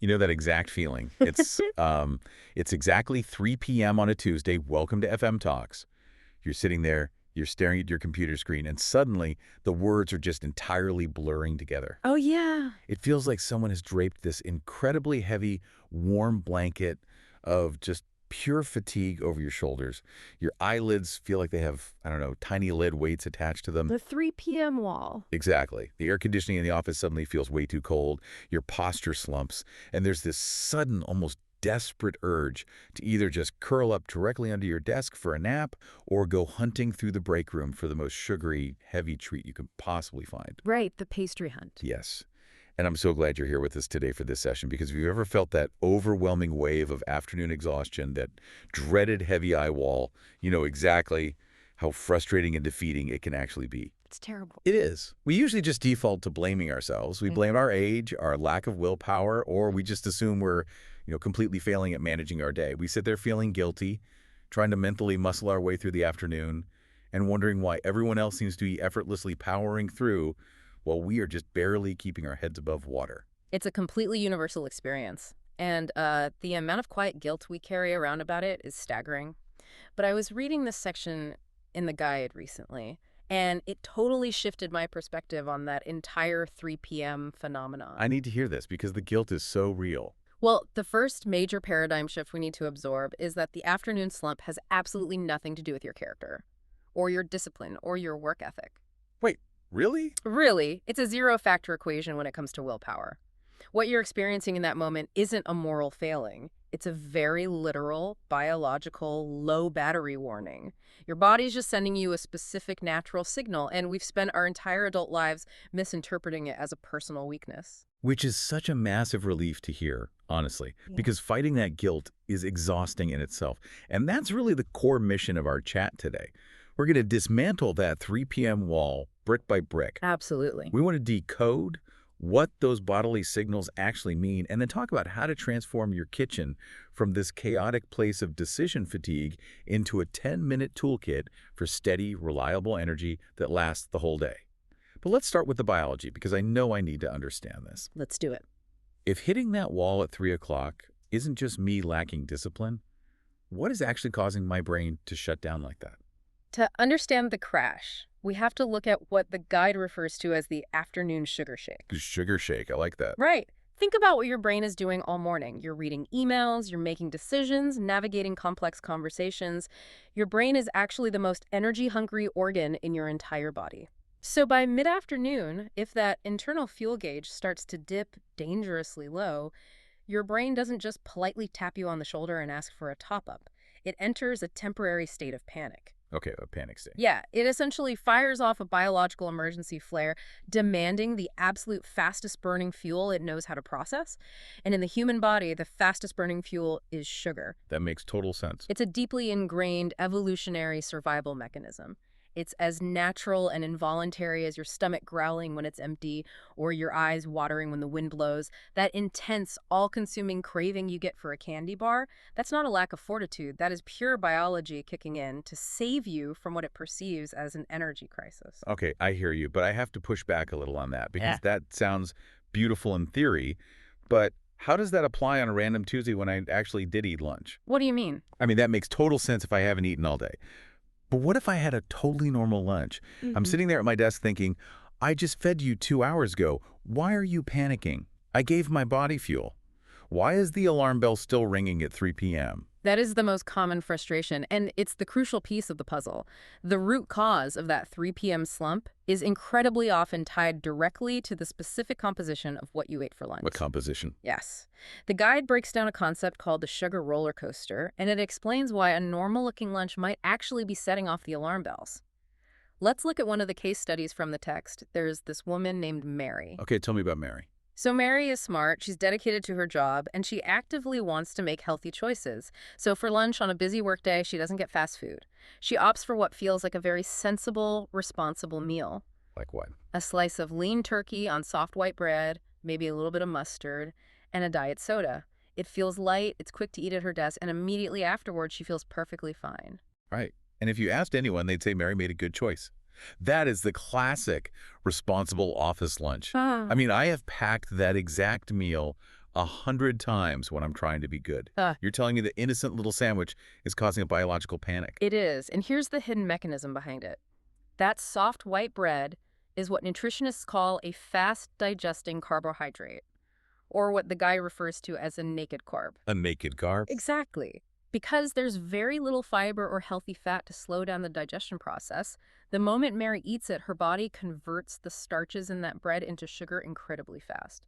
You know that exact feeling. It's exactly 3 p.m. on a Tuesday. Welcome to FM Talks. You're sitting there, you're staring at your computer screen, and suddenly the words are just entirely blurring together. Oh, yeah. It feels like someone has draped this incredibly heavy, warm blanket of just pure fatigue over your shoulders. Your eyelids feel like they have, I don't know, tiny lead weights attached to them. The 3 p.m. wall. Exactly. The air conditioning in the office suddenly feels way too cold. Your posture slumps, and there's this sudden, almost desperate urge to either just curl up directly under your desk for a nap or go hunting through the break room for the most sugary, heavy treat you can possibly find. Right, the pastry hunt. Yes. And I'm so glad you're here with us today for this session, because if you've ever felt that overwhelming wave of afternoon exhaustion, that dreaded heavy eye wall, you know exactly how frustrating and defeating it can actually be. It's terrible. It is. We usually just default to blaming ourselves. We blame our age, our lack of willpower, or we just assume we're, completely failing at managing our day. We sit there feeling guilty, trying to mentally muscle our way through the afternoon, and wondering why everyone else seems to be effortlessly powering through while we are just barely keeping our heads above water. It's a completely universal experience, and the amount of quiet guilt we carry around about it is staggering. But I was reading this section in the guide recently, and it totally shifted my perspective on that entire 3 p.m. phenomenon. I need to hear this because the guilt is so real. Well, the first major paradigm shift we need to absorb is that the afternoon slump has absolutely nothing to do with your character, or your discipline, or your work ethic. Wait, really? Really, it's a zero-factor equation when it comes to willpower. What you're experiencing in that moment isn't a moral failing. It's a very literal, biological, low battery warning. Your body's just sending you a specific natural signal, and we've spent our entire adult lives misinterpreting it as a personal weakness. Which is such a massive relief to hear, honestly, Yeah. because fighting that guilt is exhausting in itself. And that's really the core mission of our chat today. We're going to dismantle that 3 p.m. wall brick by brick. Absolutely. We want to decode what those bodily signals actually mean, and then talk about how to transform your kitchen from this chaotic place of decision fatigue into a 10-minute toolkit for steady, reliable energy that lasts the whole day. But let's start with the biology, because I know I need to understand this. Let's do it. If hitting that wall at 3 o'clock isn't just me lacking discipline, what is actually causing my brain to shut down like that? To understand the crash, we have to look at what the guide refers to as the afternoon sugar shake. Sugar shake, I like that. Right. Think about what your brain is doing all morning. You're reading emails, you're making decisions, navigating complex conversations. Your brain is actually the most energy-hungry organ in your entire body. So by mid-afternoon, if that internal fuel gauge starts to dip dangerously low, your brain doesn't just politely tap you on the shoulder and ask for a top-up. It enters a temporary state of panic. Okay, a panic state. Yeah, it essentially fires off a biological emergency flare, demanding the absolute fastest burning fuel it knows how to process. And in the human body, the fastest burning fuel is sugar. That makes total sense. It's a deeply ingrained evolutionary survival mechanism. It's as natural and involuntary as your stomach growling when it's empty or your eyes watering when the wind blows. That intense, all-consuming craving you get for a candy bar, that's not a lack of fortitude. That is pure biology kicking in to save you from what it perceives as an energy crisis. Okay, I hear you, but I have to push back a little on that, because Yeah. that sounds beautiful in theory, but how does that apply on a random Tuesday when I actually did eat lunch? What do you mean? I mean, that makes total sense if I haven't eaten all day. But what if I had a totally normal lunch? I'm sitting there at my desk thinking, I just fed you 2 hours ago. Why are you panicking? I gave my body fuel. Why is the alarm bell still ringing at 3 p.m.? That is the most common frustration, and it's the crucial piece of the puzzle. The root cause of that 3 p.m. slump is incredibly often tied directly to the specific composition of what you ate for lunch. What composition? Yes. The guide breaks down a concept called the sugar roller coaster, and it explains why a normal-looking lunch might actually be setting off the alarm bells. Let's look at one of the case studies from the text. There's this woman named Mary. Okay, tell me about Mary. So Mary is smart, she's dedicated to her job, and she actively wants to make healthy choices. So for lunch on a busy workday, she doesn't get fast food. She opts for what feels like a very sensible, responsible meal. Like what? A slice of lean turkey on soft white bread, maybe a little bit of mustard, and a diet soda. It feels light, it's quick to eat at her desk, and immediately afterwards she feels perfectly fine. Right. And if you asked anyone, they'd say Mary made a good choice. That is the classic responsible office lunch. I mean, I have packed that exact meal 100 times when I'm trying to be good. You're telling me the innocent little sandwich is causing a biological panic. It is, and here's the hidden mechanism behind it. That soft white bread is what nutritionists call a fast-digesting carbohydrate, or what the guy refers to as a naked carb. A naked carb? Exactly. Because there's very little fiber or healthy fat to slow down the digestion process, the moment Mary eats it, her body converts the starches in that bread into sugar incredibly fast.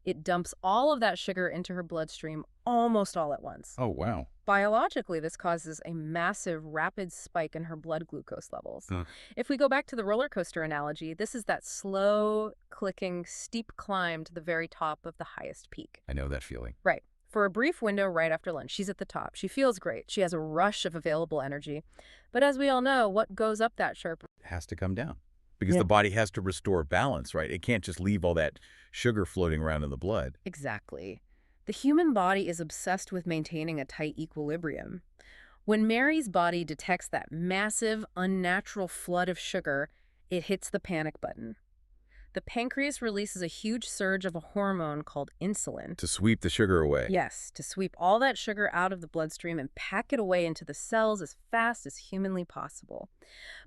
It dumps all of that sugar into her bloodstream almost all at once. Oh, wow. Biologically, this causes a massive, rapid spike in her blood glucose levels. Huh. If we go back to the roller coaster analogy, this is that slow, clicking, steep climb to the very top of the highest peak. I know that feeling. Right. For a brief window right after lunch, she's at the top. She feels great. She has a rush of available energy. But as we all know, what goes up that sharp Has to come down because the body has to restore balance, right? It can't just leave all that sugar floating around in the blood. Exactly. The human body is obsessed with maintaining a tight equilibrium. When Mary's body detects that massive, unnatural flood of sugar, it hits the panic button. The pancreas releases a huge surge of a hormone called insulin. To sweep the sugar away. Yes, to sweep all that sugar out of the bloodstream and pack it away into the cells as fast as humanly possible.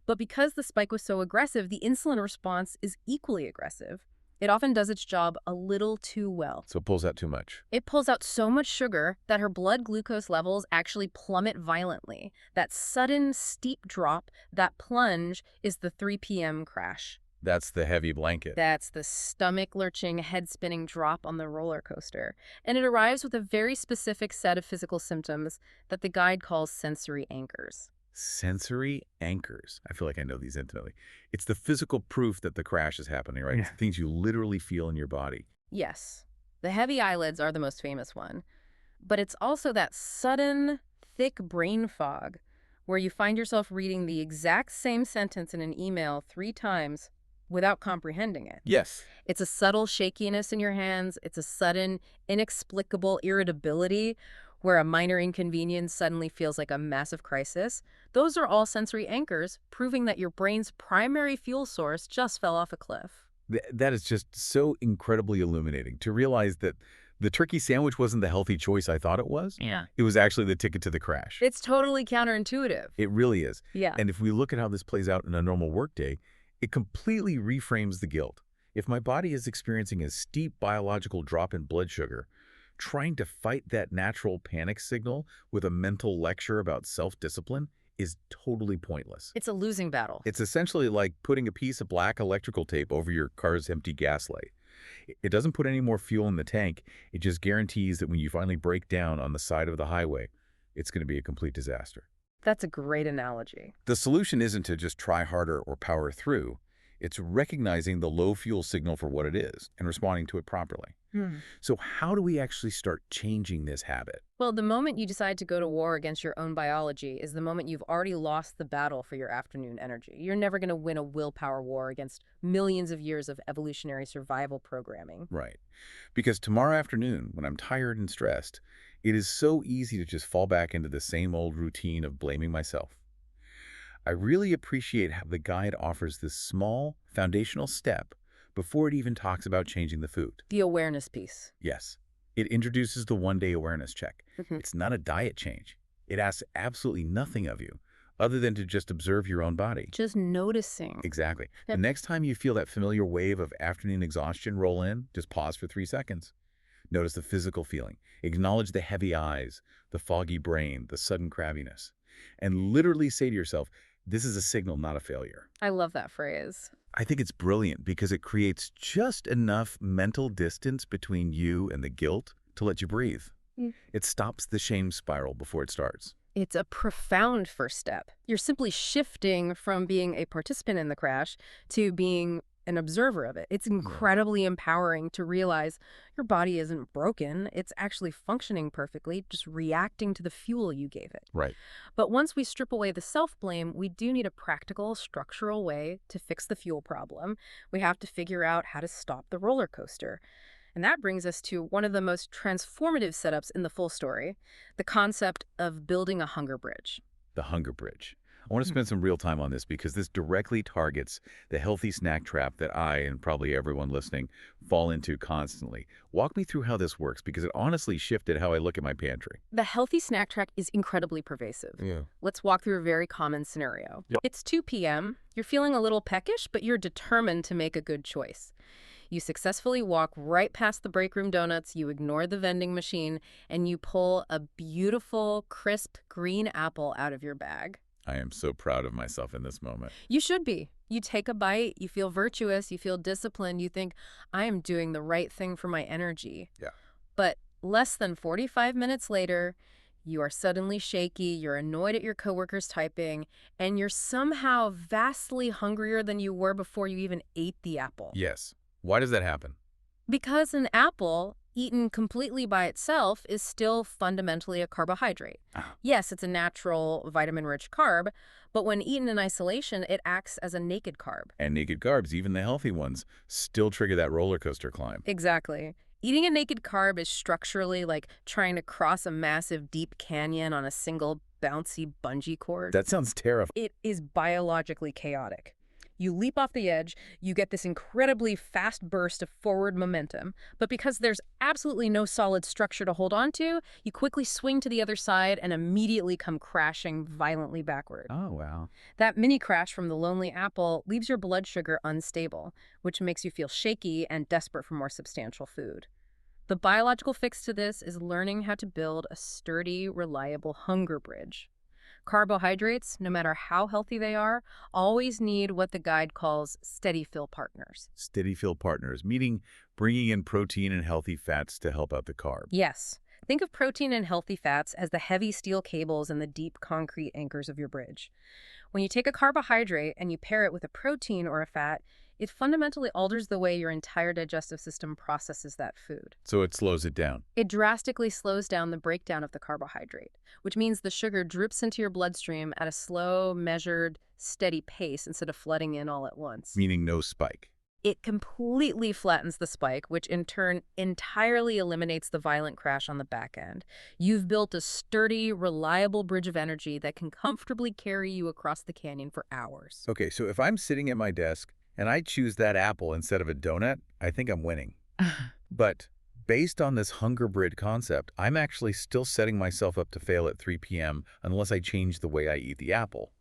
But because the spike was so aggressive, the insulin response is equally aggressive. It often does its job a little too well. So it pulls out too much. It pulls out so much sugar that her blood glucose levels actually plummet violently. That sudden, steep drop, that plunge, is the 3 p.m. crash. That's the heavy blanket. That's the stomach-lurching, head-spinning drop on the roller coaster. And it arrives with a very specific set of physical symptoms that the guide calls sensory anchors. Sensory anchors. I feel like I know these intimately. It's the physical proof that the crash is happening, right? Yeah. It's the things you literally feel in your body. Yes, the heavy eyelids are the most famous one. But it's also that sudden, thick brain fog where you find yourself reading the exact same sentence in an email 3 times without comprehending it. Yes. It's a subtle shakiness in your hands. It's a sudden, inexplicable irritability where a minor inconvenience suddenly feels like a massive crisis. Those are all sensory anchors, proving that your brain's primary fuel source just fell off a cliff. That is just so incredibly illuminating to realize that the turkey sandwich wasn't the healthy choice I thought it was. Yeah. It was actually the ticket to the crash. It's totally counterintuitive. It really is. Yeah. And if we look at how this plays out in a normal workday, it completely reframes the guilt. If my body is experiencing a steep biological drop in blood sugar, trying to fight that natural panic signal with a mental lecture about self-discipline is totally pointless. It's a losing battle. It's essentially like putting a piece of black electrical tape over your car's empty gas light. It doesn't put any more fuel in the tank. It just guarantees that when you finally break down on the side of the highway, it's going to be a complete disaster. That's a great analogy. The solution isn't to just try harder or power through. It's recognizing the low fuel signal for what it is and responding to it properly. So how do we actually start changing this habit? Well, the moment you decide to go to war against your own biology is the moment you've already lost the battle for your afternoon energy. You're never going to win a willpower war against millions of years of evolutionary survival programming. Right. Because tomorrow afternoon, when I'm tired and stressed, it is so easy to just fall back into the same old routine of blaming myself. I really appreciate how the guide offers this small, foundational step before it even talks about changing the food. The awareness piece. Yes, it introduces the one-day awareness check. Mhm. It's not a diet change. It asks absolutely nothing of you other than to just observe your own body. Just noticing. Exactly. The Yep. next time you feel that familiar wave of afternoon exhaustion roll in, just pause for 3 seconds. Notice the physical feeling. Acknowledge the heavy eyes, the foggy brain, the sudden crabbiness. And literally say to yourself, this is a signal, not a failure. I love that phrase. I think it's brilliant because it creates just enough mental distance between you and the guilt to let you breathe. Mm. It stops the shame spiral before it starts. It's a profound first step. You're simply shifting from being a participant in the crash to being an observer of it. It's incredibly empowering to realize your body isn't broken. It's actually functioning perfectly, just reacting to the fuel you gave it. Right. But once we strip away the self-blame, we do need a practical, structural way to fix the fuel problem. We have to figure out how to stop the roller coaster. And that brings us to one of the most transformative setups in the full story, the concept of building a hunger bridge. The hunger bridge. I want to spend some real time on this because this directly targets the healthy snack trap that I, and probably everyone listening, fall into constantly. Walk me through how this works because it honestly shifted how I look at my pantry. The healthy snack track is incredibly pervasive. Yeah. Let's walk through a very common scenario. Yep. It's 2 p.m., you're feeling a little peckish, but you're determined to make a good choice. You successfully walk right past the break room donuts, you ignore the vending machine, and you pull a beautiful, crisp green apple out of your bag. I am so proud of myself in this moment. You should be. You take a bite, you feel virtuous, you feel disciplined, you think, I am doing the right thing for my energy. Yeah. But less than 45 minutes later, you are suddenly shaky, you're annoyed at your coworkers typing, and you're somehow vastly hungrier than you were before you even ate the apple. Yes. Why does that happen? Because an apple, eaten completely by itself, is still fundamentally a carbohydrate. Ah. Yes, it's a natural vitamin-rich carb, but when eaten in isolation, it acts as a naked carb. And naked carbs, even the healthy ones, still trigger that roller coaster climb. Exactly. Eating a naked carb is structurally like trying to cross a massive deep canyon on a single bouncy bungee cord. That sounds terrifying. It is biologically chaotic. You leap off the edge, you get this incredibly fast burst of forward momentum, but because there's absolutely no solid structure to hold on to, you quickly swing to the other side and immediately come crashing violently backward. Oh, wow. That mini crash from the lonely apple leaves your blood sugar unstable, which makes you feel shaky and desperate for more substantial food. The biological fix to this is learning how to build a sturdy, reliable hunger bridge. Carbohydrates, no matter how healthy they are, always need what the guide calls steady fill partners. Steady fill partners, meaning bringing in protein and healthy fats to help out the carb. Yes, think of protein and healthy fats as the heavy steel cables and the deep concrete anchors of your bridge. When you take a carbohydrate and you pair it with a protein or a fat, it fundamentally alters the way your entire digestive system processes that food. So it slows it down. It drastically slows down the breakdown of the carbohydrate, which means the sugar drips into your bloodstream at a slow, measured, steady pace instead of flooding in all at once. Meaning no spike. It completely flattens the spike, which in turn entirely eliminates the violent crash on the back end. You've built a sturdy, reliable bridge of energy that can comfortably carry you across the canyon for hours. Okay, so if I'm sitting at my desk and I choose that apple instead of a donut, I think I'm winning. But based on this hunger bridge concept, I'm actually still setting myself up to fail at 3 p.m. unless I change the way I eat the apple.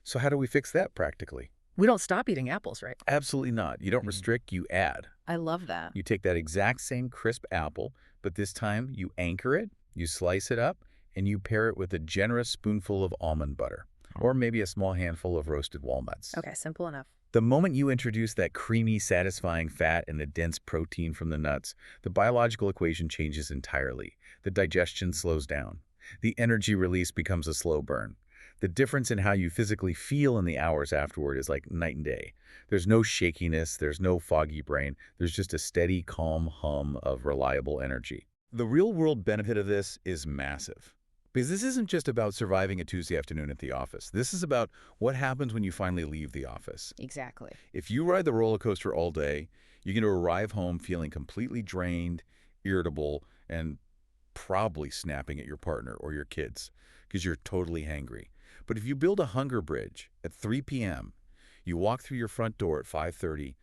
So how do we fix that practically? We don't stop eating apples, right? Absolutely not. You don't restrict, you add. I love that. You take that exact same crisp apple, but this time you anchor it, you slice it up, and you pair it with a generous spoonful of almond butter, or maybe a small handful of roasted walnuts. Okay, simple enough. The moment you introduce that creamy, satisfying fat and the dense protein from the nuts, the biological equation changes entirely. The digestion slows down. The energy release becomes a slow burn. The difference in how you physically feel in the hours afterward is like night and day. There's no shakiness, there's no foggy brain, there's just a steady, calm hum of reliable energy. The real-world benefit of this is massive. Because this isn't just about surviving a Tuesday afternoon at the office. This is about what happens when you finally leave the office. Exactly. If you ride the roller coaster all day, you're going to arrive home feeling completely drained, irritable, and probably snapping at your partner or your kids because you're totally hangry. But if you build a hunger bridge at 3 p.m., you walk through your front door at 5:30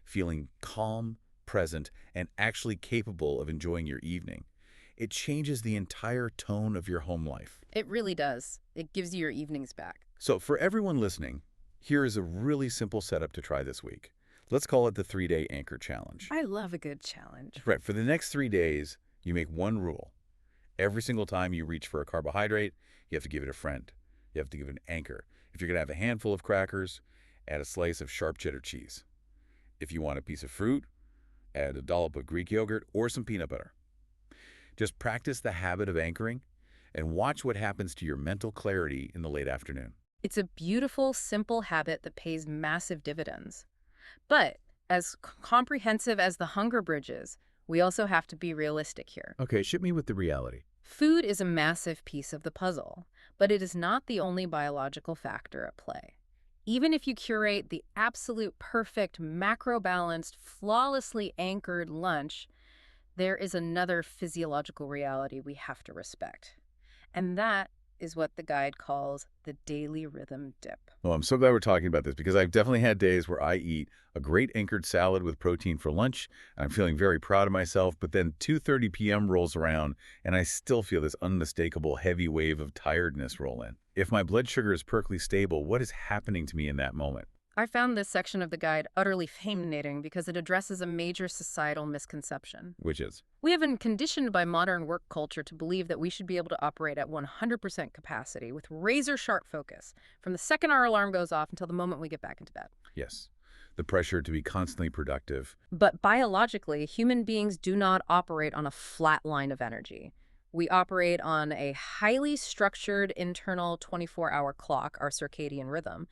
feeling calm, present, and actually capable of enjoying your evening, it changes the entire tone of your home life. It really does. It gives you your evenings back. So for everyone listening, here is a really simple setup to try this week. Let's call it the 3-day anchor challenge. I love a good challenge. Right, for the next 3 days, you make one rule. Every single time you reach for a carbohydrate, you have to give it a friend. You have to give it an anchor. If you're going to have a handful of crackers, add a slice of sharp cheddar cheese. If you want a piece of fruit, add a dollop of Greek yogurt or some peanut butter. Just practice the habit of anchoring and watch what happens to your mental clarity in the late afternoon. It's a beautiful, simple habit that pays massive dividends. But as comprehensive as the hunger bridge is, we also have to be realistic here. Okay, ship me with the reality. Food is a massive piece of the puzzle, but it is not the only biological factor at play. Even if you curate the absolute perfect, macro-balanced, flawlessly anchored lunch, there is another physiological reality we have to respect. And that is what the guide calls the daily rhythm dip. Well, I'm so glad we're talking about this because I've definitely had days where I eat a great anchored salad with protein for lunch, and I'm feeling very proud of myself, but then 2:30 p.m. rolls around, and I still feel this unmistakable heavy wave of tiredness roll in. If my blood sugar is perfectly stable, what is happening to me in that moment? I found this section of the guide utterly fascinating because it addresses a major societal misconception. Which is? We have been conditioned by modern work culture to believe that we should be able to operate at 100% capacity with razor-sharp focus from the second our alarm goes off until the moment we get back into bed. Yes. The pressure to be constantly productive. But biologically, human beings do not operate on a flat line of energy. We operate on a highly structured internal 24-hour clock, our circadian rhythm,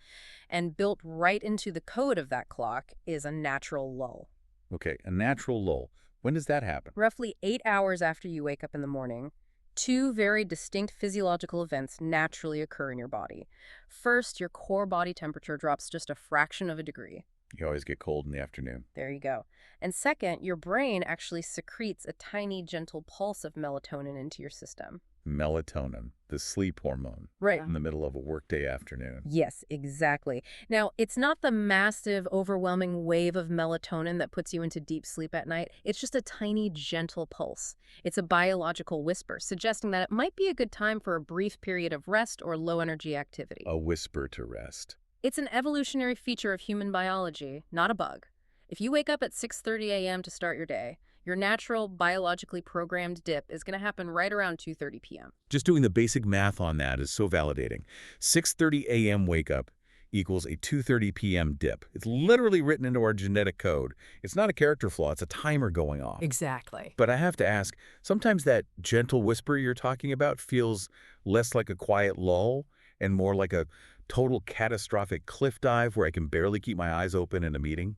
and built right into the code of that clock is a natural lull. Okay, a natural lull. When does that happen? Roughly 8 hours after you wake up in the morning, two very distinct physiological events naturally occur in your body. First, your core body temperature drops just a fraction of a degree. You always get cold in the afternoon. There you go. And second, your brain actually secretes a tiny, gentle pulse of melatonin into your system. Melatonin, the sleep hormone, Right. in the middle of a workday afternoon. Yes, exactly. Now, it's not the massive, overwhelming wave of melatonin that puts you into deep sleep at night. It's just a tiny, gentle pulse. It's a biological whisper, suggesting that it might be a good time for a brief period of rest or low-energy activity. A whisper to rest. It's an evolutionary feature of human biology, not a bug. If you wake up at 6:30 a.m. to start your day, your natural, biologically programmed dip is going to happen right around 2:30 p.m. Just doing the basic math on that is so validating. 6:30 a.m. wake up equals a 2:30 p.m. dip. It's literally written into our genetic code. It's not a character flaw, it's a timer going off. Exactly. But I have to ask, sometimes that gentle whisper you're talking about feels less like a quiet lull and more like a total catastrophic cliff dive where I can barely keep my eyes open in a meeting.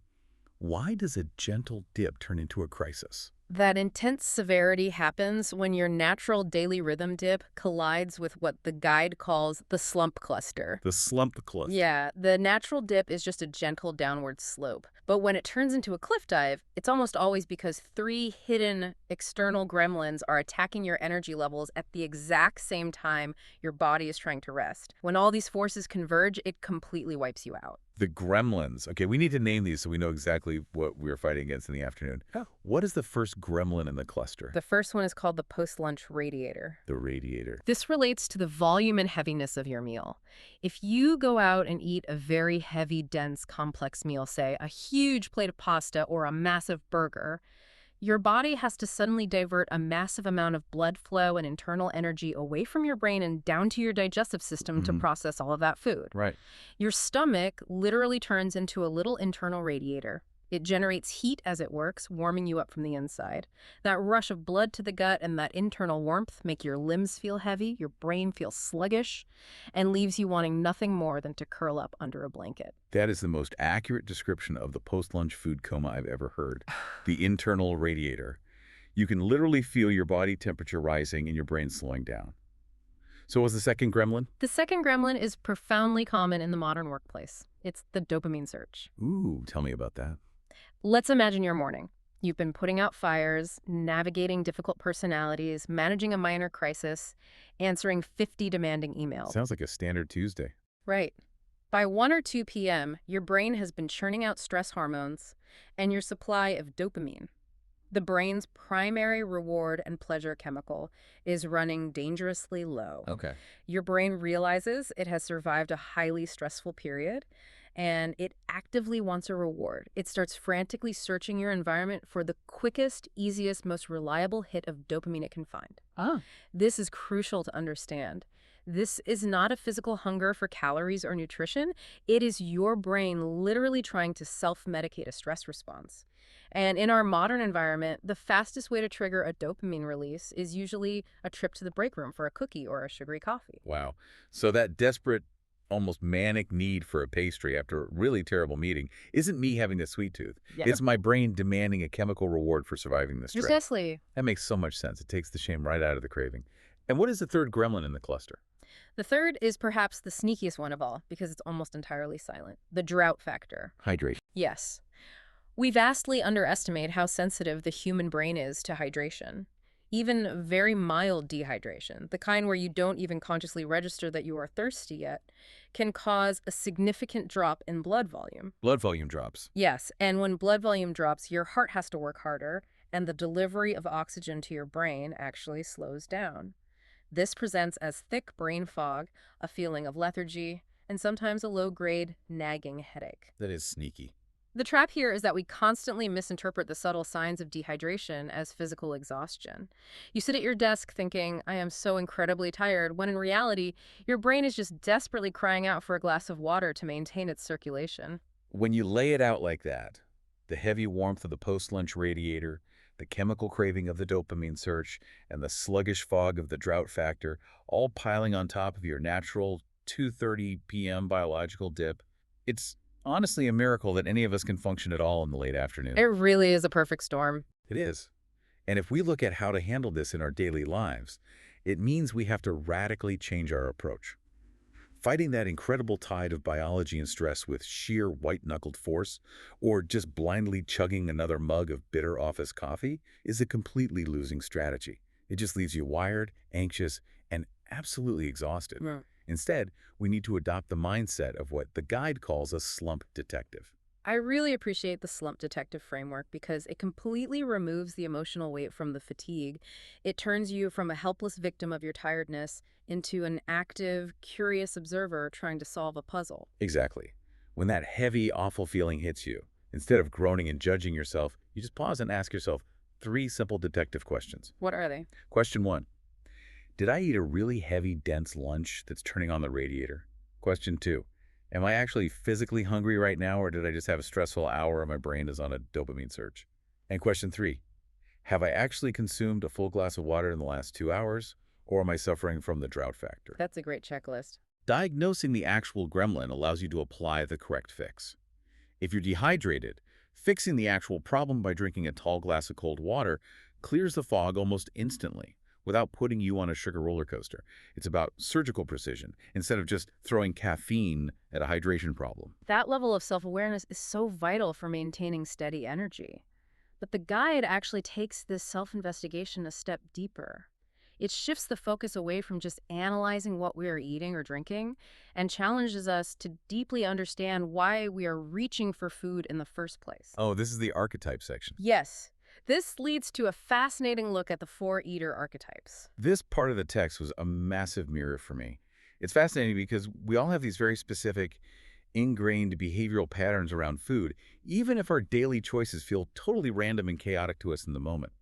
Why does a gentle dip turn into a crisis? That intense severity happens when your natural daily rhythm dip collides with what the guide calls the slump cluster. The slump cluster. Yeah, the natural dip is just a gentle downward slope. But when it turns into a cliff dive, it's almost always because three hidden external gremlins are attacking your energy levels at the exact same time your body is trying to rest. When all these forces converge, it completely wipes you out. The gremlins. Okay, we need to name these so we know exactly what we're fighting against in the afternoon. Oh. What is the first gremlin in the cluster? The first one is called the post-lunch radiator. The radiator. This relates to the volume and heaviness of your meal. If you go out and eat a very heavy, dense, complex meal, say a huge plate of pasta or a massive burger, your body has to suddenly divert a massive amount of blood flow and internal energy away from your brain and down to your digestive system to process all of that food. Right. Your stomach literally turns into a little internal radiator. It generates heat as it works, warming you up from the inside. That rush of blood to the gut and that internal warmth make your limbs feel heavy, your brain feels sluggish, and leaves you wanting nothing more than to curl up under a blanket. That is the most accurate description of the post-lunch food coma I've ever heard. The internal radiator. You can literally feel your body temperature rising and your brain slowing down. So what was the second gremlin? The second gremlin is profoundly common in the modern workplace. It's the dopamine surge. Ooh, tell me about that. Let's imagine your morning. You've been putting out fires, navigating difficult personalities, managing a minor crisis, answering 50 demanding emails. Sounds like a standard Tuesday. Right. By 1 or 2 p.m., your brain has been churning out stress hormones and your supply of dopamine, the brain's primary reward and pleasure chemical, is running dangerously low. Okay. Your brain realizes it has survived a highly stressful period, and it actively wants a reward. It starts frantically searching your environment for the quickest, easiest, most reliable hit of dopamine it can find. This is crucial to understand. This is not a physical hunger for calories or nutrition. It is your brain literally trying to self-medicate a stress response. And in our modern environment, the fastest way to trigger a dopamine release is usually a trip to the break room for a cookie or a sugary coffee. Wow. So that desperate, almost manic need for a pastry after a really terrible meeting isn't me having a sweet tooth. Yeah. It's my brain demanding a chemical reward for surviving the stress. Precisely. That makes so much sense. It takes the shame right out of the craving. And what is the third gremlin in the cluster? The third is perhaps the sneakiest one of all because it's almost entirely silent. The drought factor. Hydration. Yes. We vastly underestimate how sensitive the human brain is to hydration. Even very mild dehydration, the kind where you don't even consciously register that you are thirsty yet, can cause a significant drop in blood volume. Blood volume drops. Yes, and when blood volume drops, your heart has to work harder, and the delivery of oxygen to your brain actually slows down. This presents as thick brain fog, a feeling of lethargy, and sometimes a low-grade, nagging headache. That is sneaky. The trap here is that we constantly misinterpret the subtle signs of dehydration as physical exhaustion. You sit at your desk thinking, I am so incredibly tired, when in reality, your brain is just desperately crying out for a glass of water to maintain its circulation. When you lay it out like that, the heavy warmth of the post-lunch radiator, the chemical craving of the dopamine search, and the sluggish fog of the drought factor, all piling on top of your natural 2:30 p.m. biological dip, it's honestly a miracle that any of us can function at all in the late It afternoon. really is a perfect storm. It is. And if we look at how to handle this in our daily lives, it means we have to radically change our approach. Fighting that incredible tide of biology and stress with sheer white-knuckled force, or just blindly chugging another mug of bitter office coffee, is a completely losing strategy. It just leaves you wired, anxious, and absolutely exhausted. Right. Instead, we need to adopt the mindset of what the guide calls a slump detective. I really appreciate the slump detective framework because it completely removes the emotional weight from the fatigue. It turns you from a helpless victim of your tiredness into an active, curious observer trying to solve a puzzle. Exactly. When that heavy, awful feeling hits you, instead of groaning and judging yourself, you just pause and ask yourself 3 simple detective questions. What are they? Question 1. Did I eat a really heavy, dense lunch that's turning on the radiator? Question 2. Am I actually physically hungry right now, or did I just have a stressful hour and my brain is on a dopamine search? And question 3. Have I actually consumed a full glass of water in the last 2 hours, or am I suffering from the drought factor? That's a great checklist. Diagnosing the actual gremlin allows you to apply the correct fix. If you're dehydrated, fixing the actual problem by drinking a tall glass of cold water clears the fog almost instantly without putting you on a sugar roller coaster. It's about surgical precision instead of just throwing caffeine at a hydration problem. That level of self-awareness is so vital for maintaining steady energy. But the guide actually takes this self-investigation a step deeper. It shifts the focus away from just analyzing what we are eating or drinking and challenges us to deeply understand why we are reaching for food in the first place. Oh, this is the archetype section. Yes, this leads to a fascinating look at the four eater archetypes. This part of the text was a massive mirror for me. It's fascinating because we all have these very specific, ingrained behavioral patterns around food, even if our daily choices feel totally random and chaotic to us in the moment.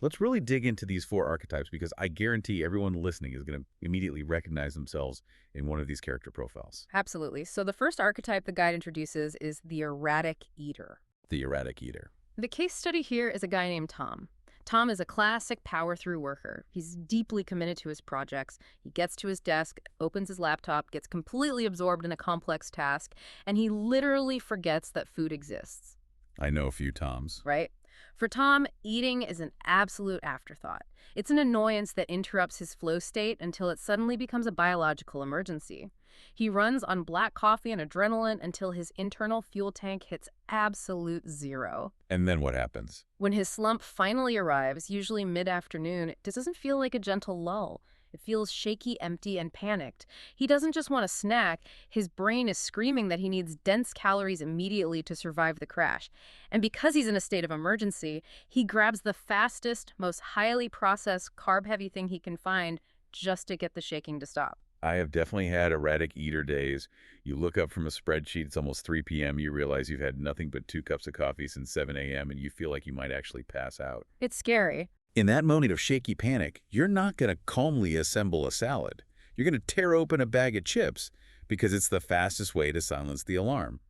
Let's really dig into these 4 archetypes because I guarantee everyone listening is going to immediately recognize themselves in one of these character profiles. Absolutely. So the first archetype the guide introduces is the erratic eater. The erratic eater. The case study here is a guy named Tom. Tom is a classic power-through worker. He's deeply committed to his projects. He gets to his desk, opens his laptop, gets completely absorbed in a complex task, and he literally forgets that food exists. I know a few Toms. Right? For Tom, eating is an absolute afterthought. It's an annoyance that interrupts his flow state until it suddenly becomes a biological emergency. He runs on black coffee and adrenaline until his internal fuel tank hits absolute zero. And then what happens? When his slump finally arrives, usually mid-afternoon, it doesn't feel like a gentle lull. It feels shaky, empty, and panicked. He doesn't just want a snack. His brain is screaming that he needs dense calories immediately to survive the crash. And because he's in a state of emergency, he grabs the fastest, most highly processed, carb-heavy thing he can find just to get the shaking to stop. I have definitely had erratic eater days. You look up from a spreadsheet, it's almost 3 p.m., you realize you've had nothing but 2 cups of coffee since 7 a.m., and you feel like you might actually pass out. It's scary. In that moment of shaky panic, you're not going to calmly assemble a salad. You're going to tear open a bag of chips because it's the fastest way to silence the alarm.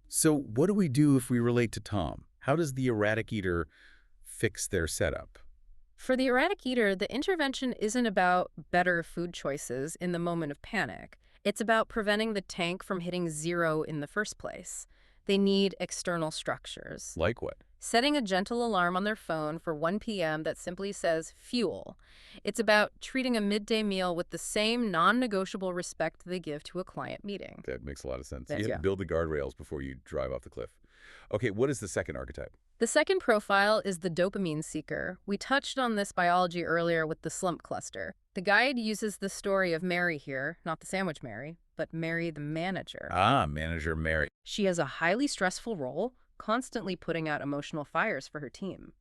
So what do we do if we relate to Tom? How does the erratic eater fix their setup? For the erratic eater, the intervention isn't about better food choices in the moment of panic. It's about preventing the tank from hitting zero in the first place. They need external structures. Like what? Setting a gentle alarm on their phone for 1 p.m. that simply says fuel. It's about treating a midday meal with the same non-negotiable respect they give to a client meeting. That makes a lot of sense. Yeah. You have to build the guardrails before you drive off the cliff. Okay, what is the second archetype? The second profile is the dopamine seeker. We touched on this biology earlier with the slump cluster. The guide uses the story of Mary here, not the sandwich Mary, but Mary the manager. Ah, Manager Mary. She has a highly stressful role, constantly putting out emotional fires for her team.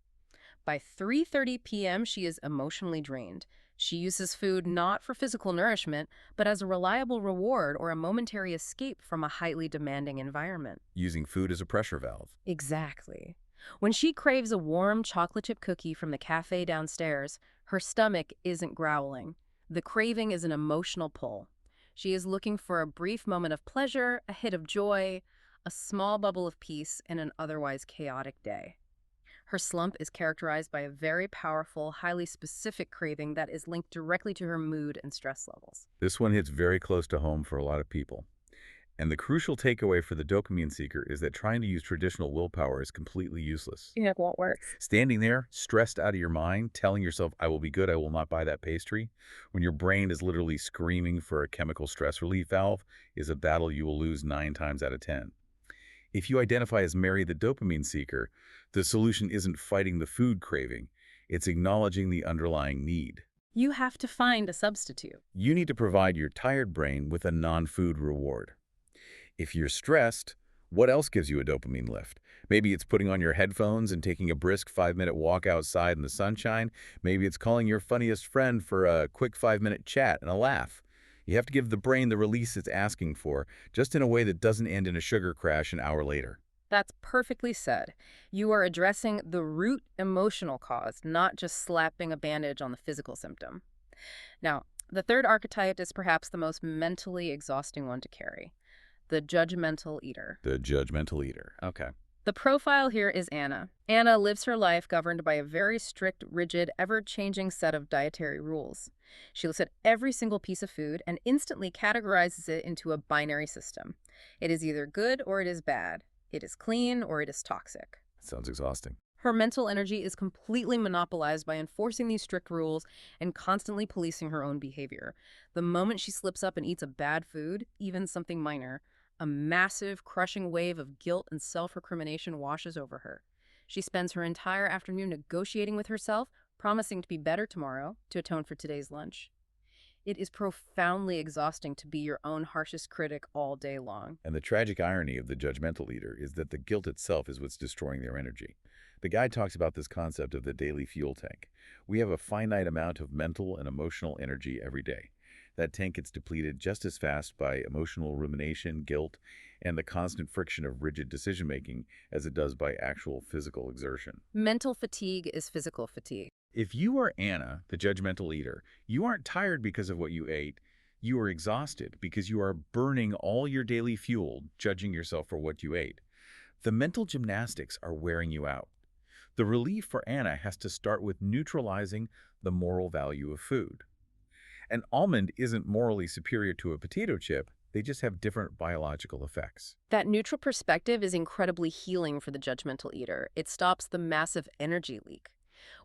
By 3:30 p.m., she is emotionally drained. She uses food not for physical nourishment, but as a reliable reward or a momentary escape from a highly demanding environment. Using food as a pressure valve. Exactly. When she craves a warm chocolate chip cookie from the cafe downstairs, her stomach isn't growling. The craving is an emotional pull. She is looking for a brief moment of pleasure, a hit of joy, a small bubble of peace in an otherwise chaotic day. Her slump is characterized by a very powerful, highly specific craving that is linked directly to her mood and stress levels. This one hits very close to home for a lot of people. And the crucial takeaway for the dopamine seeker is that trying to use traditional willpower is completely useless. Yeah, it won't work. Standing there, stressed out of your mind, telling yourself, I will be good, I will not buy that pastry, when your brain is literally screaming for a chemical stress relief valve, is a battle you will lose 9 times out of 10. If you identify as Mary the dopamine seeker, the solution isn't fighting the food craving, it's acknowledging the underlying need. You have to find a substitute. You need to provide your tired brain with a non-food reward. If you're stressed, what else gives you a dopamine lift? Maybe it's putting on your headphones and taking a brisk 5-minute walk outside in the sunshine. Maybe it's calling your funniest friend for a quick 5-minute chat and a laugh. You have to give the brain the release it's asking for, just in a way that doesn't end in a sugar crash an hour later. That's perfectly said. You are addressing the root emotional cause, not just slapping a bandage on the physical symptom. Now, the third archetype is perhaps the most mentally exhausting one to carry: the judgmental eater. The judgmental eater. Okay. The profile here is Anna. Anna lives her life governed by a very strict, rigid, ever-changing set of dietary rules. She looks at every single piece of food and instantly categorizes it into a binary system. It is either good or it is bad. It is clean or it is toxic. Sounds exhausting. Her mental energy is completely monopolized by enforcing these strict rules and constantly policing her own behavior. The moment she slips up and eats a bad food, even something minor, a massive, crushing wave of guilt and self-recrimination washes over her. She spends her entire afternoon negotiating with herself, promising to be better tomorrow to atone for today's lunch. It is profoundly exhausting to be your own harshest critic all day long. And the tragic irony of the judgmental eater is that the guilt itself is what's destroying their energy. The guide talks about this concept of the daily fuel tank. We have a finite amount of mental and emotional energy every day. That tank gets depleted just as fast by emotional rumination, guilt, and the constant friction of rigid decision-making as it does by actual physical exertion. Mental fatigue is physical fatigue. If you are Anna, the judgmental eater, you aren't tired because of what you ate. You are exhausted because you are burning all your daily fuel, judging yourself for what you ate. The mental gymnastics are wearing you out. The relief for Anna has to start with neutralizing the moral value of food. An almond isn't morally superior to a potato chip, they just have different biological effects. That neutral perspective is incredibly healing for the judgmental eater. It stops the massive energy leak.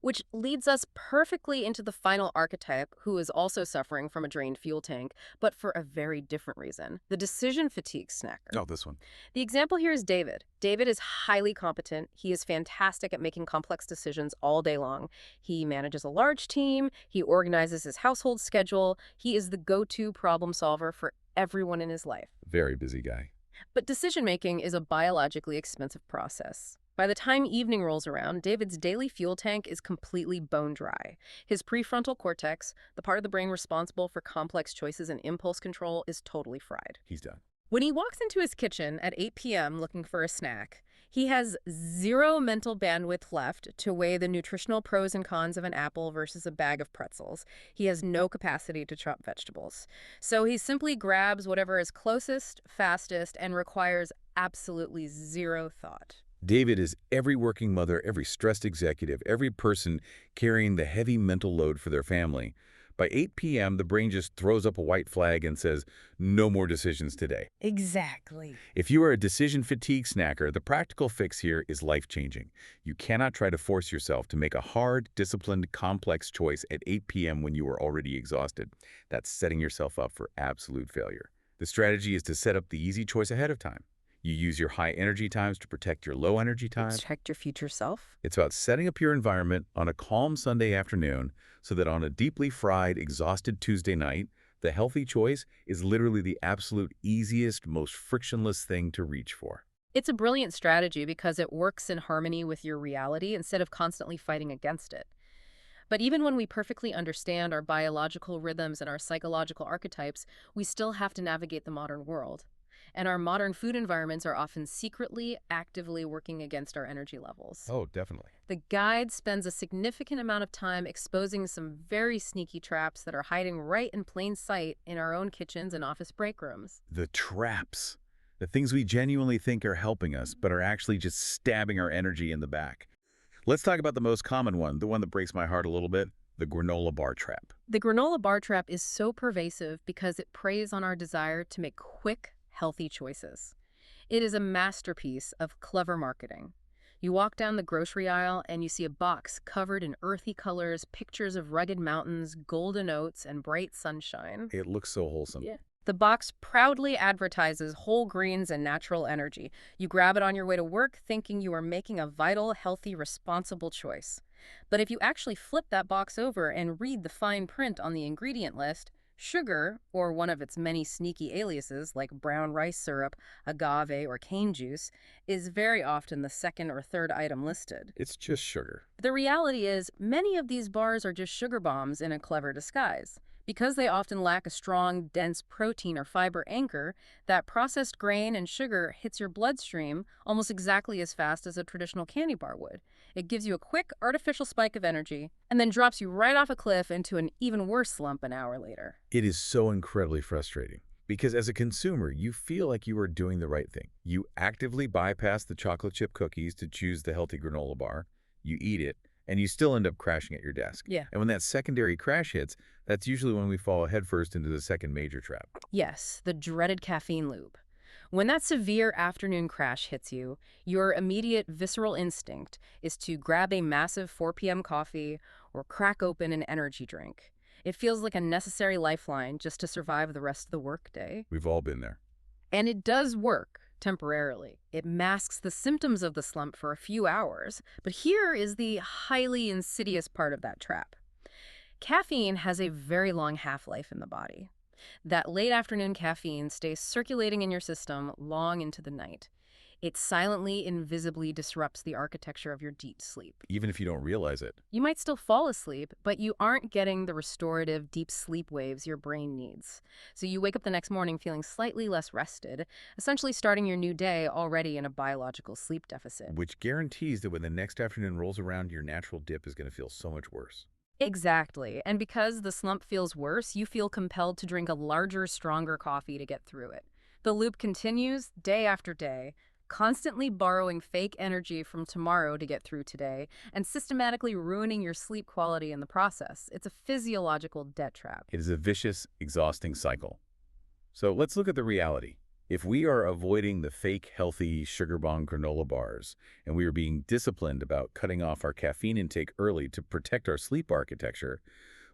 Which leads us perfectly into the final archetype, who is also suffering from a drained fuel tank, but for a very different reason: the decision fatigue snacker. Oh, this one. The example here is David. David is highly competent. He is fantastic at making complex decisions all day long. He manages a large team. He organizes his household schedule. He is the go-to problem solver for everyone in his life. Very busy guy. But decision-making is a biologically expensive process. By the time evening rolls around, David's daily fuel tank is completely bone dry. His prefrontal cortex, the part of the brain responsible for complex choices and impulse control, is totally fried. He's done. When he walks into his kitchen at 8 p.m. looking for a snack, he has zero mental bandwidth left to weigh the nutritional pros and cons of an apple versus a bag of pretzels. He has no capacity to chop vegetables. So he simply grabs whatever is closest, fastest, and requires absolutely zero thought. David is every working mother, every stressed executive, every person carrying the heavy mental load for their family. By 8 p.m., the brain just throws up a white flag and says, no more decisions today. Exactly. If you are a decision fatigue snacker, the practical fix here is life-changing. You cannot try to force yourself to make a hard, disciplined, complex choice at 8 p.m. when you are already exhausted. That's setting yourself up for absolute failure. The strategy is to set up the easy choice ahead of time. You use your high energy times to protect your low energy times. Protect your future self. It's about setting up your environment on a calm Sunday afternoon so that on a deeply fried, exhausted Tuesday night, the healthy choice is literally the absolute easiest, most frictionless thing to reach for. It's a brilliant strategy because it works in harmony with your reality instead of constantly fighting against it. But even when we perfectly understand our biological rhythms and our psychological archetypes, we still have to navigate the modern world. And our modern food environments are often secretly, actively working against our energy levels. Oh, definitely. The guide spends a significant amount of time exposing some very sneaky traps that are hiding right in plain sight in our own kitchens and office break rooms. The traps. The things we genuinely think are helping us, but are actually just stabbing our energy in the back. Let's talk about the most common one, the one that breaks my heart a little bit, the granola bar trap. The granola bar trap is so pervasive because it preys on our desire to make quick, healthy choices. It is a masterpiece of clever marketing. You walk down the grocery aisle and you see a box covered in earthy colors, pictures of rugged mountains, golden oats, and bright sunshine. It looks so wholesome. Yeah. The box proudly advertises whole greens and natural energy. You grab it on your way to work thinking you are making a vital, healthy, responsible choice. But if you actually flip that box over and read the fine print on the ingredient list, sugar, or one of its many sneaky aliases like brown rice syrup, agave, or cane juice, is very often the second or third item listed. It's just sugar. The reality is, many of these bars are just sugar bombs in a clever disguise. Because they often lack a strong, dense protein or fiber anchor, that processed grain and sugar hits your bloodstream almost exactly as fast as a traditional candy bar would. It gives you a quick, artificial spike of energy, and then drops you right off a cliff into an even worse slump an hour later. It is so incredibly frustrating because as a consumer, you feel like you are doing the right thing. You actively bypass the chocolate chip cookies to choose the healthy granola bar. You eat it, and you still end up crashing at your desk. Yeah. And when that secondary crash hits, that's usually when we fall headfirst into the second major trap. Yes, the dreaded caffeine loop. When that severe afternoon crash hits you, your immediate visceral instinct is to grab a massive 4 p.m. coffee or crack open an energy drink. It feels like a necessary lifeline just to survive the rest of the workday. We've all been there. And it does work temporarily. It masks the symptoms of the slump for a few hours. But here is the highly insidious part of that trap. Caffeine has a very long half-life in the body. That late afternoon caffeine stays circulating in your system long into the night. It silently, invisibly disrupts the architecture of your deep sleep. Even if you don't realize it. You might still fall asleep, but you aren't getting the restorative deep sleep waves your brain needs. So you wake up the next morning feeling slightly less rested, essentially starting your new day already in a biological sleep deficit. Which guarantees that when the next afternoon rolls around, your natural dip is going to feel so much worse. Exactly. And because the slump feels worse, you feel compelled to drink a larger, stronger coffee to get through it. The loop continues day after day, constantly borrowing fake energy from tomorrow to get through today, and systematically ruining your sleep quality in the process. It's a physiological debt trap. It is a vicious, exhausting cycle. So let's look at the reality. If we are avoiding the fake, healthy sugar bomb granola bars, and we are being disciplined about cutting off our caffeine intake early to protect our sleep architecture,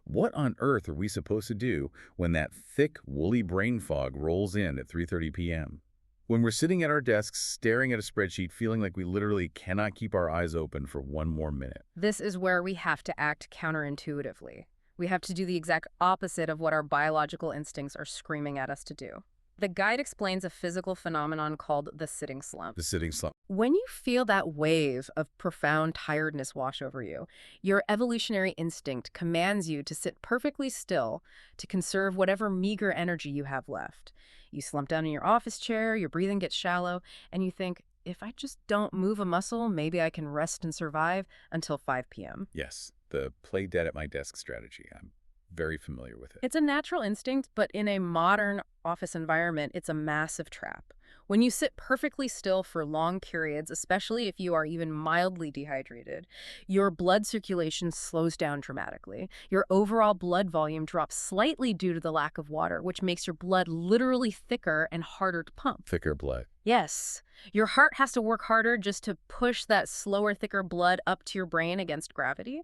what on earth are we supposed to do when that thick, woolly brain fog rolls in at 3:30 p.m.? When we're sitting at our desks, staring at a spreadsheet, feeling like we literally cannot keep our eyes open for one more minute. This is where we have to act counterintuitively. We have to do the exact opposite of what our biological instincts are screaming at us to do. The guide explains a physical phenomenon called the sitting slump. The sitting slump. When you feel that wave of profound tiredness wash over you, your evolutionary instinct commands you to sit perfectly still to conserve whatever meager energy you have left. You slump down in your office chair, your breathing gets shallow, and you think, if I just don't move a muscle, maybe I can rest and survive until 5 p.m. Yes, the play dead at my desk strategy. I'm very familiar with it. It's a natural instinct, but in a modern office environment, it's a massive trap. When you sit perfectly still for long periods, especially if you are even mildly dehydrated, your blood circulation slows down dramatically. Your overall blood volume drops slightly due to the lack of water, which makes your blood literally thicker and harder to pump. Thicker blood. Yes, your heart has to work harder just to push that slower, thicker blood up to your brain against gravity.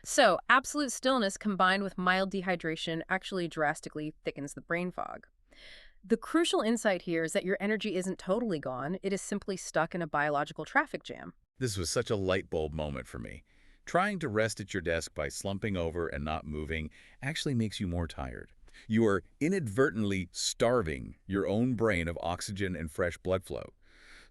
So, absolute stillness combined with mild dehydration actually drastically thickens the brain fog. The crucial insight here is that your energy isn't totally gone. It is simply stuck in a biological traffic jam. This was such a light bulb moment for me. Trying to rest at your desk by slumping over and not moving actually makes you more tired. You are inadvertently starving your own brain of oxygen and fresh blood flow.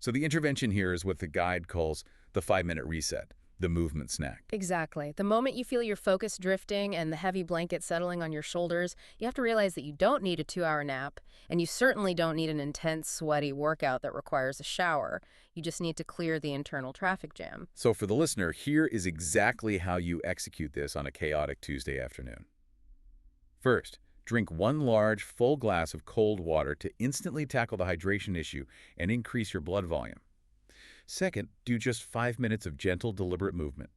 So the intervention here is what the guide calls the 5-minute reset, the movement snack. Exactly. The moment you feel your focus drifting and the heavy blanket settling on your shoulders, you have to realize that you don't need a 2-hour nap, and you certainly don't need an intense, sweaty workout that requires a shower. You just need to clear the internal traffic jam. So for the listener, here is exactly how you execute this on a chaotic Tuesday afternoon. First, drink 1 large, full glass of cold water to instantly tackle the hydration issue and increase your blood volume. Second, do just 5 minutes of gentle, deliberate movement.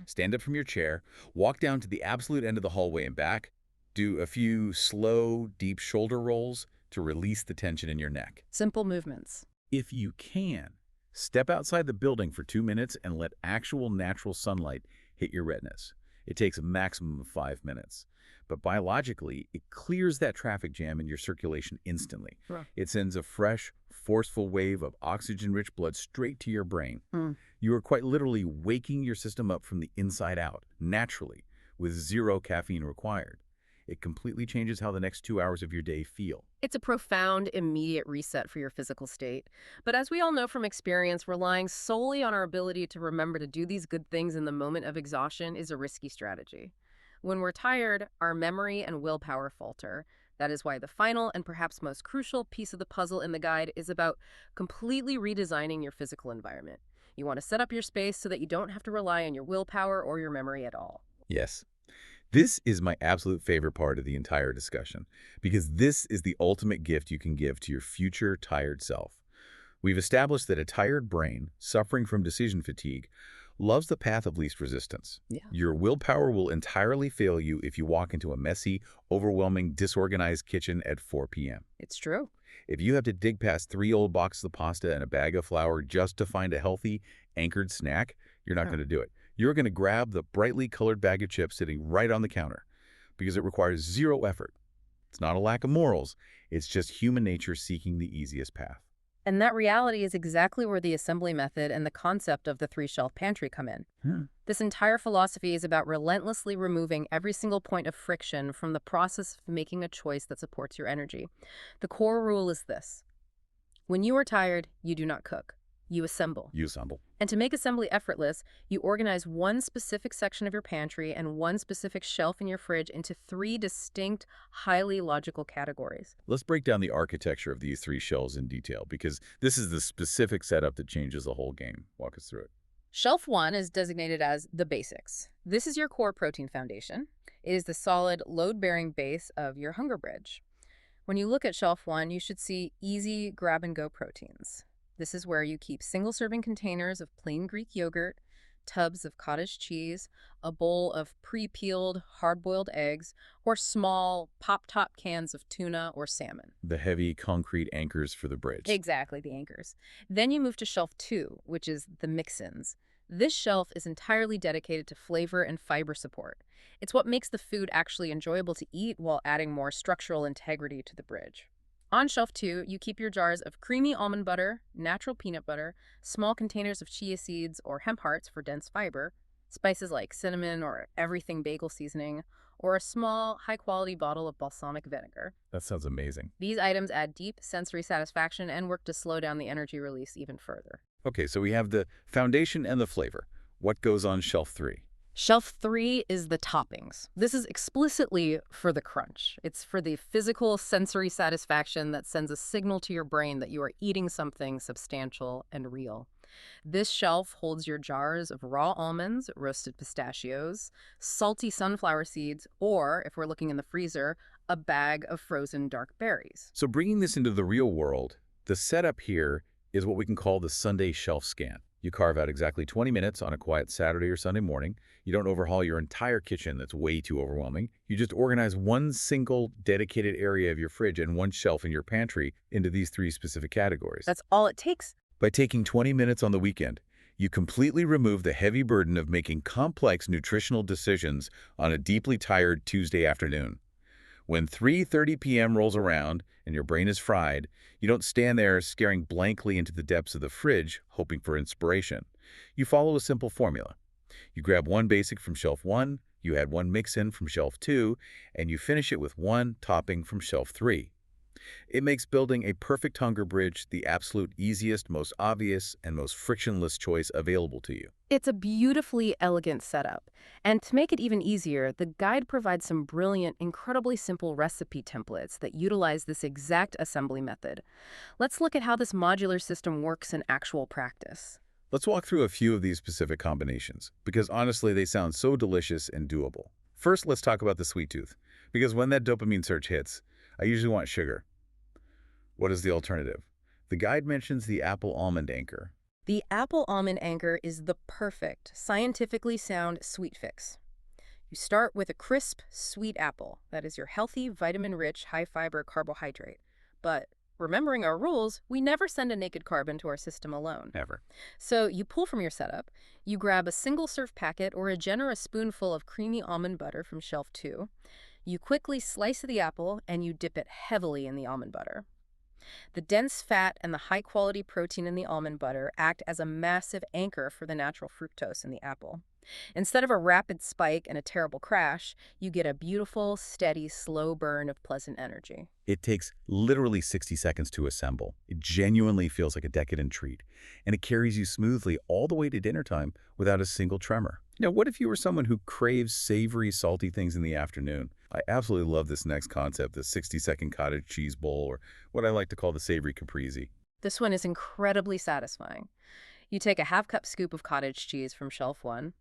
Stand up from your chair, walk down to the absolute end of the hallway and back, do a few slow, deep shoulder rolls to release the tension in your neck. Simple movements. If you can, step outside the building for 2 minutes and let actual natural sunlight hit your retinas. It takes a maximum of 5 minutes. But biologically, it clears that traffic jam in your circulation instantly. Right. It sends a fresh, forceful wave of oxygen-rich blood straight to your brain. Mm. You are quite literally waking your system up from the inside out, naturally, with 0 caffeine required. It completely changes how the next 2 hours of your day feel. It's a profound, immediate reset for your physical state. But as we all know from experience, relying solely on our ability to remember to do these good things in the moment of exhaustion is a risky strategy. When we're tired, our memory and willpower falter. That is why the final and perhaps most crucial piece of the puzzle in the guide is about completely redesigning your physical environment. You want to set up your space so that you don't have to rely on your willpower or your memory at all. Yes. This is my absolute favorite part of the entire discussion, because this is the ultimate gift you can give to your future tired self. We've established that a tired brain, suffering from decision fatigue, loves the path of least resistance. Yeah. Your willpower will entirely fail you if you walk into a messy, overwhelming, disorganized kitchen at 4 p.m. It's true. If you have to dig past 3 old boxes of pasta and a bag of flour just to find a healthy, anchored snack, you're not going to do it. You're going to grab the brightly colored bag of chips sitting right on the counter because it requires 0 effort. It's not a lack of morals. It's just human nature seeking the easiest path. And that reality is exactly where the assembly method and the concept of the 3-shelf pantry come in. This entire philosophy is about relentlessly removing every single point of friction from the process of making a choice that supports your energy. The core rule is this: when you are tired, you do not cook. You assemble. And to make assembly effortless, you organize one specific section of your pantry and one specific shelf in your fridge into 3 distinct, highly logical categories. Let's break down the architecture of these 3 shelves in detail, because this is the specific setup that changes the whole game. Walk us through it. Shelf 1 is designated as the basics. This is your core protein foundation. It is the solid, load-bearing base of your hunger bridge. When you look at Shelf 1, you should see easy grab-and-go proteins. This is where you keep single-serving containers of plain Greek yogurt, tubs of cottage cheese, a bowl of pre-peeled, hard-boiled eggs, or small pop-top cans of tuna or salmon. The heavy concrete anchors for the bridge. Exactly, the anchors. Then you move to Shelf 2, which is the mix-ins. This shelf is entirely dedicated to flavor and fiber support. It's what makes the food actually enjoyable to eat while adding more structural integrity to the bridge. On Shelf 2, you keep your jars of creamy almond butter, natural peanut butter, small containers of chia seeds or hemp hearts for dense fiber, spices like cinnamon or everything bagel seasoning, or a small, high-quality bottle of balsamic vinegar. That sounds amazing. These items add deep sensory satisfaction and work to slow down the energy release even further. Okay, so we have the foundation and the flavor. What goes on Shelf 3? Shelf 3 is the toppings. This is explicitly for the crunch. It's for the physical sensory satisfaction that sends a signal to your brain that you are eating something substantial and real. This shelf holds your jars of raw almonds, roasted pistachios, salty sunflower seeds, or, if we're looking in the freezer, a bag of frozen dark berries. So bringing this into the real world, the setup here is what we can call the Sunday shelf scan. You carve out exactly 20 minutes on a quiet Saturday or Sunday morning. You don't overhaul your entire kitchen. That's way too overwhelming. You just organize one single dedicated area of your fridge and one shelf in your pantry into these 3 specific categories. That's all it takes. By taking 20 minutes on the weekend, you completely remove the heavy burden of making complex nutritional decisions on a deeply tired Tuesday afternoon. When 3:30 p.m. rolls around and your brain is fried, you don't stand there staring blankly into the depths of the fridge hoping for inspiration. You follow a simple formula. You grab one basic from shelf 1, you add one mix-in from shelf 2, and you finish it with one topping from shelf 3. It makes building a perfect hunger bridge the absolute easiest, most obvious, and most frictionless choice available to you. It's a beautifully elegant setup. And to make it even easier, the guide provides some brilliant, incredibly simple recipe templates that utilize this exact assembly method. Let's look at how this modular system works in actual practice. Let's walk through a few of these specific combinations, because honestly they sound so delicious and doable. First, let's talk about the sweet tooth, because when that dopamine surge hits, I usually want sugar. What is the alternative? The guide mentions the apple almond anchor. The apple almond anchor is the perfect, scientifically sound sweet fix. You start with a crisp, sweet apple that is your healthy, vitamin-rich, high-fiber carbohydrate. But remembering our rules, we never send a naked carb into our system alone. Never. So you pull from your setup, you grab a single-serve packet or a generous spoonful of creamy almond butter from shelf 2. You quickly slice the apple and you dip it heavily in the almond butter. The dense fat and the high-quality protein in the almond butter act as a massive anchor for the natural fructose in the apple. Instead of a rapid spike and a terrible crash, you get a beautiful, steady, slow burn of pleasant energy. It takes literally 60 seconds to assemble. It genuinely feels like a decadent treat, and it carries you smoothly all the way to dinner time without a single tremor. Now, what if you were someone who craves savory, salty things in the afternoon? I absolutely love this next concept, the 60-second cottage cheese bowl, or what I like to call the savory caprese. This one is incredibly satisfying. You take a half-cup scoop of cottage cheese from shelf 1.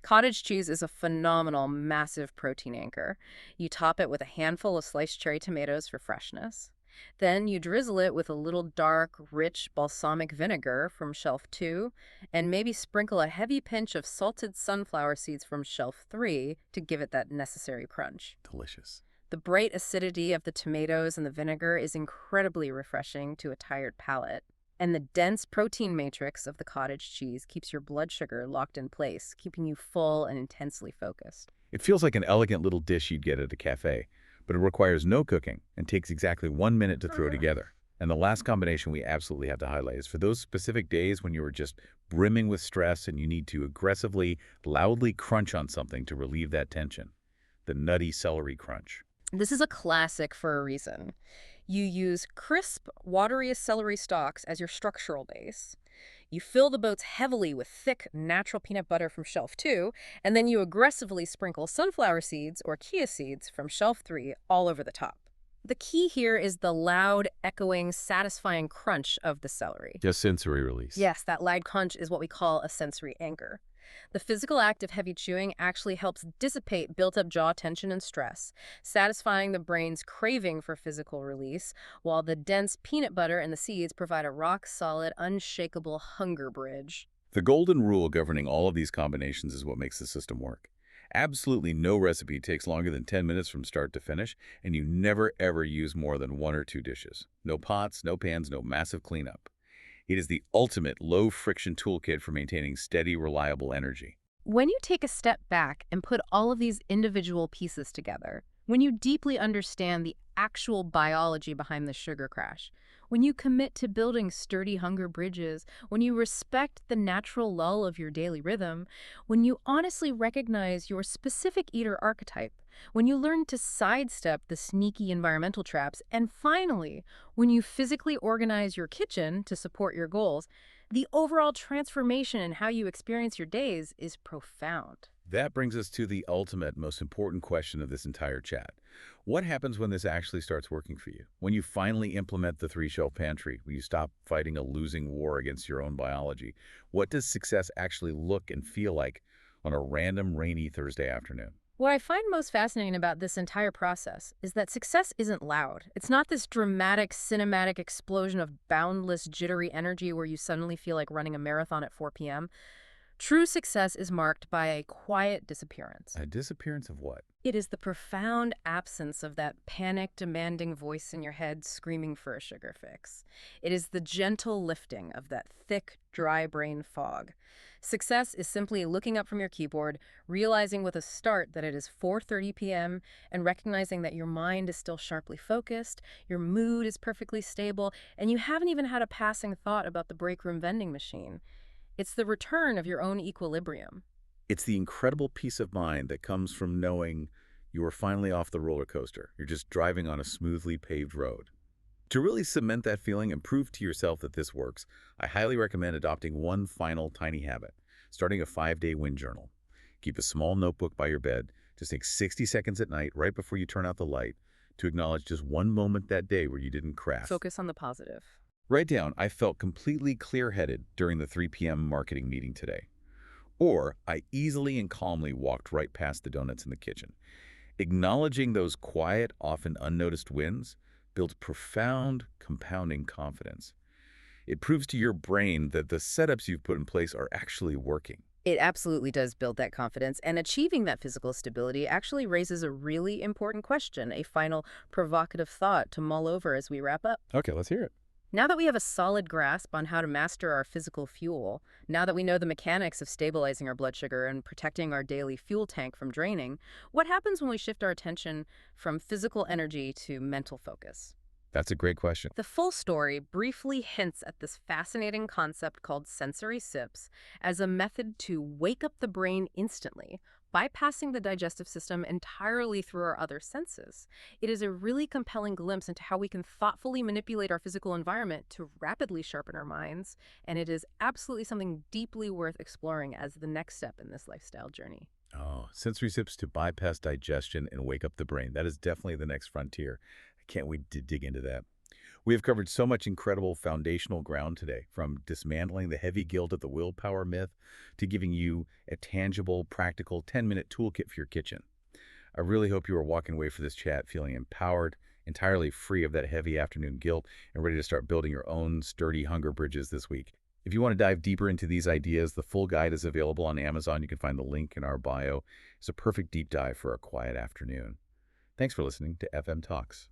Cottage cheese is a phenomenal, massive protein anchor. You top it with a handful of sliced cherry tomatoes for freshness. Then you drizzle it with a little dark, rich balsamic vinegar from shelf 2, and maybe sprinkle a heavy pinch of salted sunflower seeds from shelf 3 to give it that necessary crunch. Delicious. The bright acidity of the tomatoes and the vinegar is incredibly refreshing to a tired palate. And the dense protein matrix of the cottage cheese keeps your blood sugar locked in place, keeping you full and intensely focused. It feels like an elegant little dish you'd get at a cafe, but it requires no cooking and takes exactly 1 minute to throw together. And the last combination we absolutely have to highlight is for those specific days when you are just brimming with stress and you need to aggressively, loudly crunch on something to relieve that tension. The nutty celery crunch. This is a classic for a reason. You use crisp, watery celery stalks as your structural base. You fill the boats heavily with thick, natural peanut butter from shelf 2, and then you aggressively sprinkle sunflower seeds or chia seeds from shelf 3 all over the top. The key here is the loud, echoing, satisfying crunch of the celery. Just sensory release. Yes, that loud crunch is what we call a sensory anchor. The physical act of heavy chewing actually helps dissipate built-up jaw tension and stress, satisfying the brain's craving for physical release, while the dense peanut butter and the seeds provide a rock-solid, unshakable hunger bridge. The golden rule governing all of these combinations is what makes the system work. Absolutely no recipe takes longer than 10 minutes from start to finish, and you never ever use more than 1 or 2 dishes. No pots, no pans, no massive cleanup. It is the ultimate low-friction toolkit for maintaining steady, reliable energy. When you take a step back and put all of these individual pieces together, when you deeply understand the actual biology behind the sugar crash, when you commit to building sturdy hunger bridges, when you respect the natural lull of your daily rhythm, when you honestly recognize your specific eater archetype, when you learn to sidestep the sneaky environmental traps, and finally, when you physically organize your kitchen to support your goals, the overall transformation in how you experience your days is profound. That brings us to the ultimate, most important question of this entire chat. What happens when this actually starts working for you? When you finally implement the 3-shelf pantry, when you stop fighting a losing war against your own biology? What does success actually look and feel like on a random rainy Thursday afternoon? What I find most fascinating about this entire process is that success isn't loud. It's not this dramatic, cinematic explosion of boundless, jittery energy where you suddenly feel like running a marathon at 4 p.m. True success is marked by a quiet disappearance. A disappearance of what? It is the profound absence of that panic-demanding voice in your head screaming for a sugar fix. It is the gentle lifting of that thick, dry brain fog. Success is simply looking up from your keyboard, realizing with a start that it is 4:30 p.m., and recognizing that your mind is still sharply focused, your mood is perfectly stable, and you haven't even had a passing thought about the break room vending machine. It's the return of your own equilibrium. It's the incredible peace of mind that comes from knowing you are finally off the roller coaster. You're just driving on a smoothly paved road. To really cement that feeling and prove to yourself that this works, I highly recommend adopting one final tiny habit, starting a 5-day win journal. Keep a small notebook by your bed. Just take 60 seconds at night, right before you turn out the light, to acknowledge just one moment that day where you didn't crash. Focus on the positive. Write down, I felt completely clear-headed during the 3 p.m. marketing meeting today. Or, I easily and calmly walked right past the donuts in the kitchen. Acknowledging those quiet, often unnoticed wins builds profound, compounding confidence. It proves to your brain that the setups you've put in place are actually working. It absolutely does build that confidence, and achieving that physical stability actually raises a really important question, a final provocative thought to mull over as we wrap up. Okay, let's hear it. Now that we have a solid grasp on how to master our physical fuel, now that we know the mechanics of stabilizing our blood sugar and protecting our daily fuel tank from draining, what happens when we shift our attention from physical energy to mental focus? That's a great question. The full story briefly hints at this fascinating concept called sensory sips as a method to wake up the brain instantly, bypassing the digestive system entirely through our other senses. It is a really compelling glimpse into how we can thoughtfully manipulate our physical environment to rapidly sharpen our minds, and it is absolutely something deeply worth exploring as the next step in this lifestyle journey. Oh, sensory sips to bypass digestion and wake up the brain. That is definitely the next frontier. I can't wait to dig into that. We have covered so much incredible foundational ground today, from dismantling the heavy guilt of the willpower myth to giving you a tangible, practical 10-minute toolkit for your kitchen. I really hope you are walking away from this chat feeling empowered, entirely free of that heavy afternoon guilt, and ready to start building your own sturdy hunger bridges this week. If you want to dive deeper into these ideas, the full guide is available on Amazon. You can find the link in our bio. It's a perfect deep dive for a quiet afternoon. Thanks for listening to FM Talks.